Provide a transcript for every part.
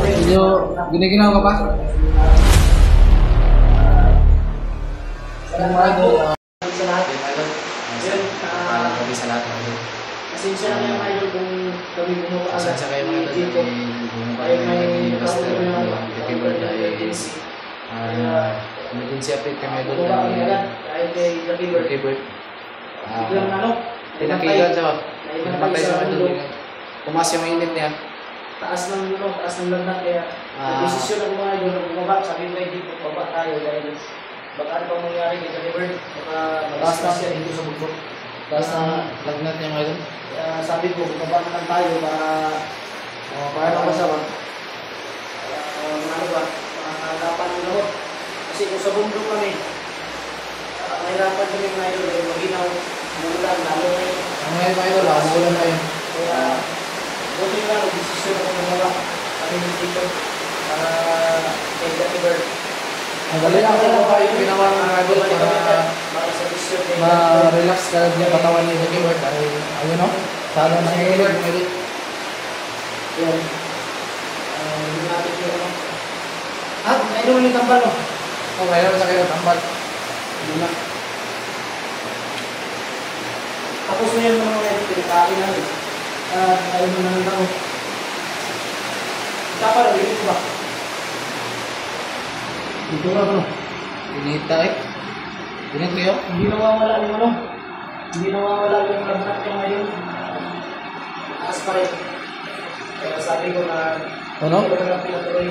Video, gini-ginawa ka pa? Sa mga idol, sa lahat. yun, parang kami sa lahat. Pasensya na yung idol kung kami bumuha agad. Pasensya kayo mga idol, bumuha kami ng Buster, Happy Birthday. Emergency update kami idol. Kahit kay Lucky Bird. Happy Bird. Biglang ano? Pinakigan siya. Pinamatay sa mga idol. Pumas yung init niya. Taas ng landak kaya desisyon ako mga idol na bumaba. Sabi ko hindi po baba tayo dahil baka ano pang mangyari kay Lucky Bird. Baka mag-stress siya dito sa bundok. Taas na lagnat niya mga idol. Sabi ko, bumaba naman tayo para nakasama. Ano ba? Mahirapan yung loob. Kasi kung sa bundok kami, mahirapan kami mga idol dahil maginaw, mulan, lalo na yun. Ang ngayon mga idol, mulan na yun. Kaya, buti nga, desisyon ako bumaba kami dito para kay Lucky Bird. Madali lang ako pa yung ginawa ng mga idol para sa desisyon kay ma-relax ka yung katawan ni Lucky Bird. Ayun no? Sana nangyayari mga idol. Yan. Hindi natin yung ano. Nainom yung tambal mo. Oh, mayroon sa kayo tambal. Hindi na. Tapos na yan mga mga pinakain namin. Ayaw mo na lang ako. Dapat na, dito ba? Dito nga ba? Pinita eh. Pinit kayo? Hindi nawawala yung ano. Hindi nawawala yung lagnat niya ngayon. Taas pa rin. Kaya sabi ko na Ano? hindi ko na lang pinatuloy.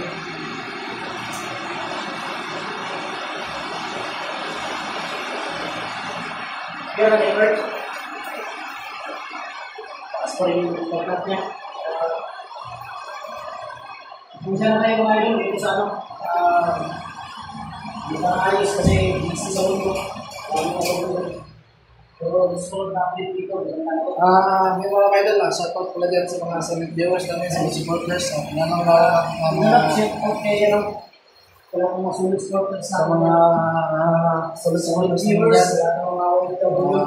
Kaya na-divert. Taas pa rin yung lagnat niya. Kung saan na tayo mga idol, dito sa ano, hindi pa ayos kasi busy sa mundo. Pero gusto ko na-update dito. Yung mga idol, shoutout pala dyan sa mga solid viewers namin, sa mga supporters. Nanap siya out kay ano, wala akong mga solid supporters Sa mga solid viewers, mga OFW,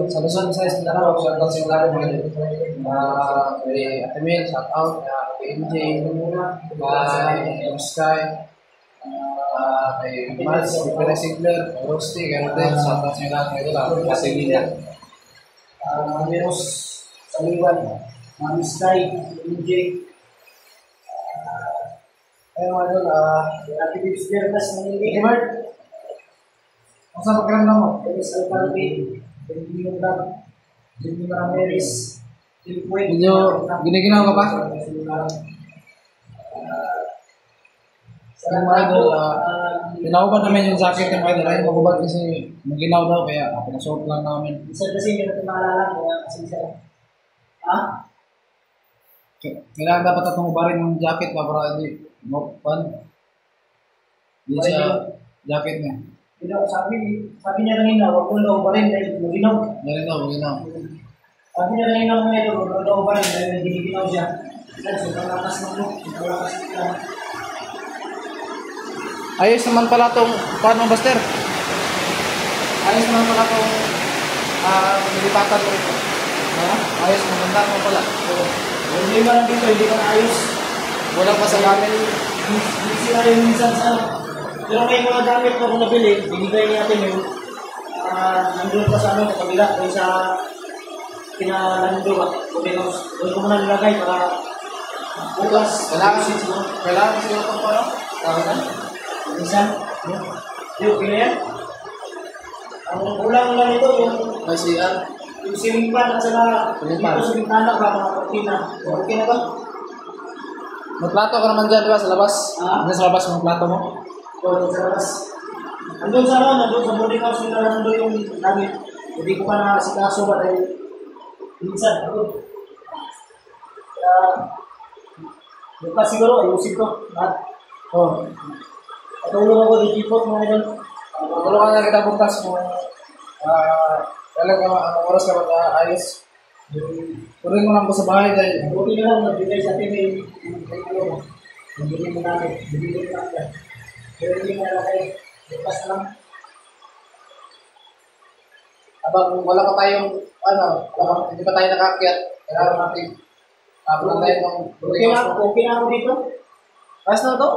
sa Luzon, sa Mindanao, shoutout sa lahat mga idol. Kay Ate Mel, shoutout. Kay MJ, kay Sky, kay Mads, kay Pera Sigler, kay Rusty, kay Rodel, shoutout sa lahat mga idol. Kasi nila. Menos Saliwan, Mami Sky, MJ. Ayun mga idol, activities fairness ng hindi. Mark, ang saan pagkaramdam mo? Dennis Alcalde, Benjamin Lam, Jimmy Ramirez, Tim Puig. Video, gini-ginawa ka pa? Yung mga idol, pinahubad namin yung jacket ng mga idol. Ayaw magubad kasi maginaw daw, kaya pinasuot lang namin. Isa kasi hindi natin maalala, kaya kasi isa. Ha? Kailangan dapat at hubarin yung jacket ba para hindi pan. Hindi sa jacket niya. Sabi niya kanina, wag ko daw pa rin dahil maginaw. Ganun daw, maginaw. Sabi niya kanina mga idol, wag ko daw pa rin dahil giniginaw siya. Dahil sobrang lakas ng look, sobrang lakas ng lang. Ayos naman pala itong, paano Buster? Ayos naman pala itong nilipatan mo ito. Ayos, maganda mo pala. Hindi ba lang dito, hindi ka na ayos. Walang pasalamin. Busy na rin minsan sa ano. Pero may mga gamit ko kung nabili, binigay ni Ate Mel. Nandun pa sa ano, sa kabila, doon sa kinalando ba, Bukinos. Doon ko muna nilagay para bukas. Kailangan siguro itong paano? Kakakan? Minsan, yung okay na yan. Ang ulang lang ito, May CR. yung ceiling fan at saka Ceiling fan. dito sa bintana ba, mga kortina. Okay na ba? May plato ka naman dyan, di ba? Sa labas. Diyan sa labas yung plato mo. O, sa labas. Nandun sa ano, nandun sa boarding house nila, nandun yung gamit. Hindi ko pa nakasikaso ba dahil minsan, nandun. Kaya, bukas siguro, ayusin ko. Lahat. Oh. Patulong ako di Jipot mga idol. Tulungan na kita bukas kung talaga ang oras ka mag-ayos. Tuloy mo lang po sa bahay dahil Buti na lang, nagbigay sa atin yung ano, nabili mo namin, nabili mo namin. Pero hindi mo nalagay, bukas na lang. Habang wala pa tayong, hindi pa tayo nakakyat, kailangan natin habang tayo ng Okay na ako dito? ayos na to?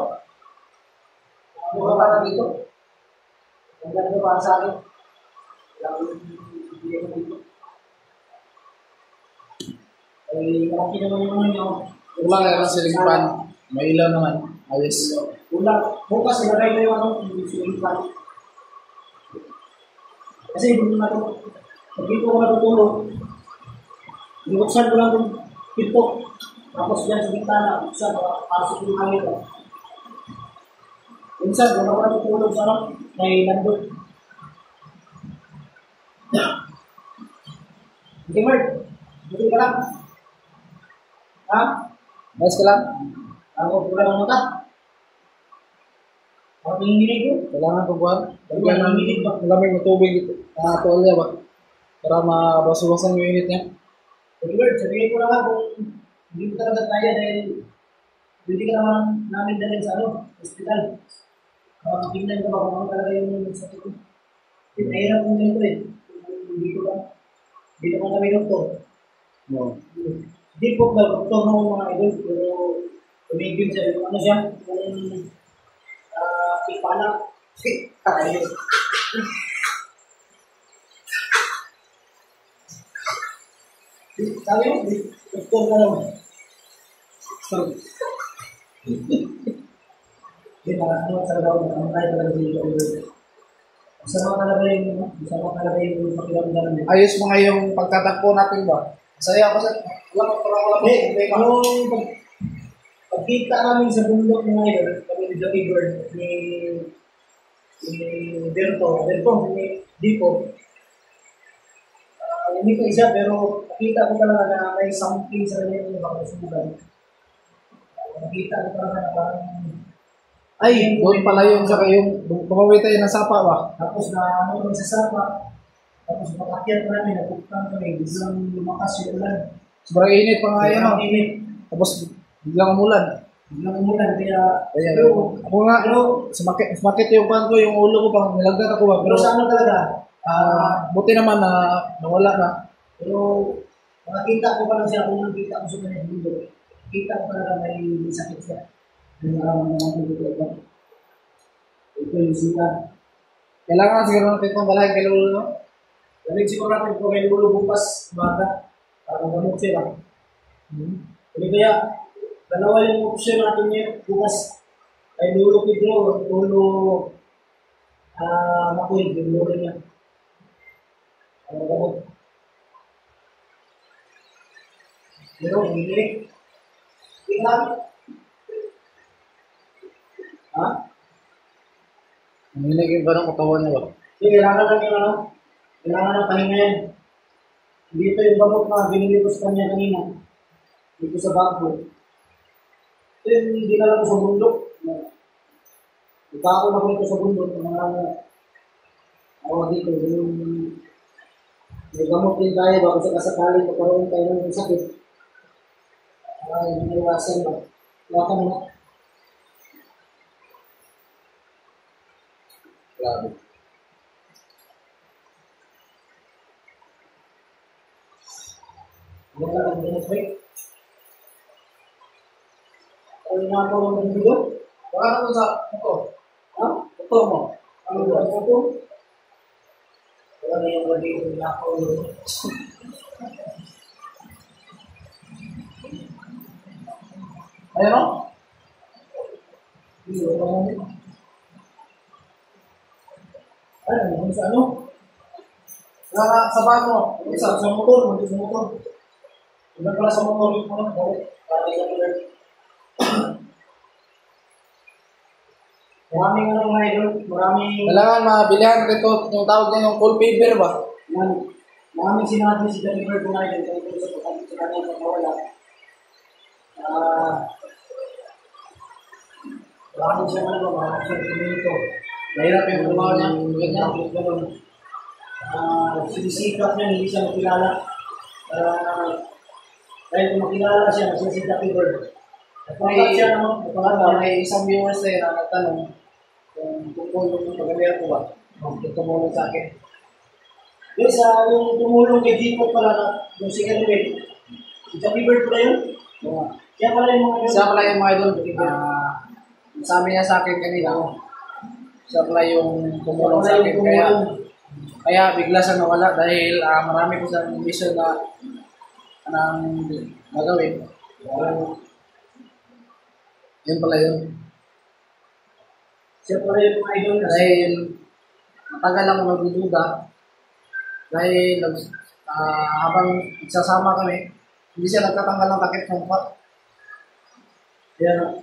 Wala na dito? Ang ganda para sa akin. Ay, malaki naman yung ano nyo. Wala nga lang siling pan. May ilaw naman. Ayos. Wala. Bukas, ilagay ko yung ano, yung ceiling fan. Kasi hindi na ito. Pag dito ko natutulog, buksan ko lang yung pinto. Tapos dyan sa bintana, buksan, pasok yung hangin ko. Minsan, kung ako natutulog sa ano, may nandun. Okay, Mark. Buti ka lang. Ha? Ayos ka lang. Ako, pula ng mata. Ako nanginginig ko. Kailangan ko buwan. Wala nang init ba? Malamig na tubig ito. Tuwalya ba? Para mabasawasan yung init niya. Edward, sabihin ko naman kung hindi ko talaga kaya dahil hindi ka naman namin dalhin sa ano, hospital. Tingnan ko ba kung ano talaga yung sakit ko. Nahirap kong ganito eh. Hindi ko kami doktor. No. Hindi po ba doktor ng mga idol, pero tumigil siya. Yung ano siya, yung ipala. Ayun. Sabi mo, doktor ka naman. Hindi, ano talaga ako, nakakaya talaga dito. Masama talaga yung pakiramdam niya. Ayos mo nga yung pagtatakbo natin ba? Masaya ako sa... Wala problema. Yung pagkita namin sa bundok ng ngayon, kami ni Jockey Bird, ni Berto, ni Dipo, hindi ko isa, pero nakita ko talaga na may something sa kanya yung nakasugan. Nakita ko talaga na parang Ay, doon pala yung sa kayong... Bumaway tayo ng sapa ba? tapos na ano sa sapa, tapos makakyat namin, napupuntan kami, biglang lumakas yung ulan. Sobrang init pa nga yan. Sobrang init. Tapos biglang umulan. Biglang umulan, kaya Ayan. pero Ako nga, sumakit yung pan ko, yung ulo ko pang nilagdat ako ba? pero sa ano talaga, Buti naman na nawala na. pero makakita ko pa lang siya kung nakita ko sa kanya dito. Kita ko talaga may sakit siya. Yung nararamdaman ko dito. Ito yung sila. Kailangan siguro natin itong dalahin kay Lolo, no? Galing siguro natin kung may lulo bukas, umaga, para gamot sila. Hindi kaya, dalawa yung option natin ngayon, bukas. Ay lulo Pedro, lulo Makoy, yung lulo niya. Gamot. Pero, hindi. Tingnan. Ha? Nanginig yung ganong katawan niya ba? Hindi, kailangan lang yung ano, kailangan ng pahinga yan. Dito yung gamot na binili ko sa kanya kanina. Dito sa bangko. Ito yung dinala ko sa bundok. Ipako na ko ito sa bundok. Mga dito, yung may gamot din tayo baka sa kasakaling magkaroon tayo ng sakit. Ay, naiwasan ba? Wala ka na. Grabe. Wala lang din ito eh. Ay, nakakaroon ng bigot. Baka na sa ito. Ha? Ito mo. Ano ba ito? Wala na yung wali yung nakakaroon. Ayun o? Hindi, wala na. Ay, ano sa ano? Sabahan mo. Sa motor, sa motor. Iba pala sa motor yung mga maraming ano mga idol, maraming Kailangan mabilihan ito, yung tawag niya yung cold fever ba? maraming sinabi si Deliver mga idol tungkol sa kanyang pagkawala. Maraming siya ano, maraming siya tumito. Mahirap yung trabaho niya. Ganyan. Sinisikap niya, hindi siya makilala. Dahil kung makilala siya, nagsisikap yung word. Napangkat siya naman, May isang viewers na nagtanong kung tungkol yung pagkalihan ko ba? Ito mo sa akin. Yung sa yung tumulong kay Dito pala na yung second wave. Si Jackie Bird pala yun? Oo. Kaya pala yung mga Siya pala yung mga idol. Sabi niya sa akin kanina, siya pala yung tumulong sa akin. Kaya bigla siya nawala dahil marami ko sa mission na anong gagawin. Yun pala yun. Siya pala yung mga idol kasi Dahil matagal ako nagdududa. Dahil habang nagsasama kami, hindi siya nagtatanggal ng takip ng pot. yeah.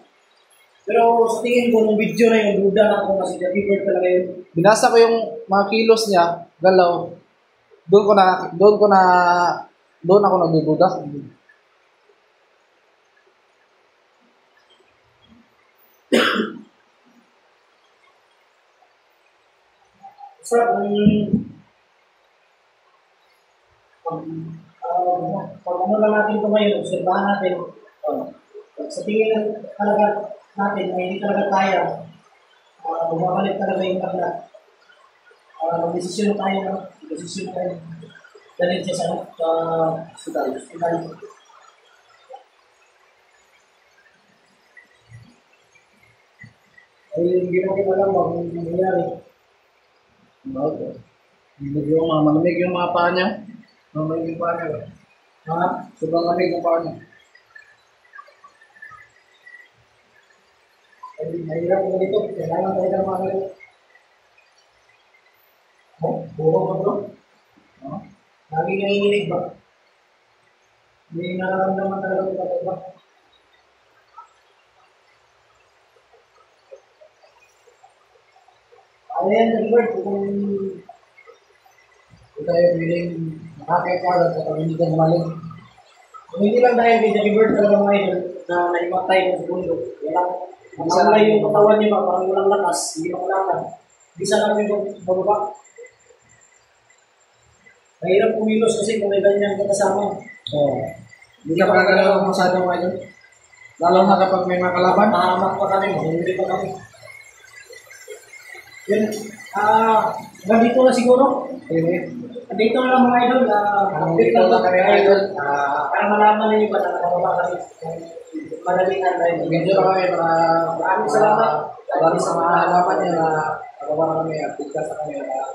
Pero sa tingin ko, nung video na yung duda na ako kasi Jackie Bird talaga yun. Binasa ko yung mga kilos niya, galaw. Doon ako nagdududa. So, pag ano lang natin ito ngayon, obserbahan natin, sa tingin talaga natin ay hindi talaga kaya, bumabalik talaga yung pagla. Mag-desisyon tayo, dalhin siya sa hospital. Ay, hindi natin alam kung nangyayari. Malamig yung mga paa niya. Malamig yung paa niya. Sobrang lamig yung paa niya. Ay, mahirap mo dito. Kailangan tayo ng mga buho ka bro? Lagi nanginginig ba? Hindi nararamdaman talaga ito kapag ba? Ano yan, Edward? Kung tayo piling nakakaipalan sa hindi ka gumaling. kung hindi lang dahil kay Jackie Bird talaga mga idol na naimatay ng segundo. Walang yung katawan niya ba, parang walang lakas, hindi makalakad. Bisa lang yung bababa. Mahirap kumilos kasi kung may ganyan ka kasama. Hindi ka makagalaw masyado mga idol. Lalo na kapag may mga kalaban. Mahamak pa kami, mahuli pa kami. Yun, ganito na siguro. Dito na lang mga idol. Dito lang kami mga idol. Para malaman ninyo ba na nakababa kami. Madalingan tayo. Medyo na kami Maraming salamat. Lagi sa mga halaman niya na pagbawa na kami at bigkas sa kami na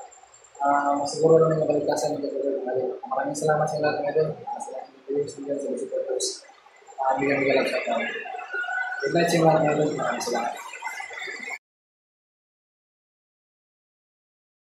masiguro namin yung kaligtasan ng gagawin natin. Maraming salamat sa lahat ng idol. Salamat sa mga supporters. Bigyan lang sa kami. Good night sa mga idol. Maraming salamat.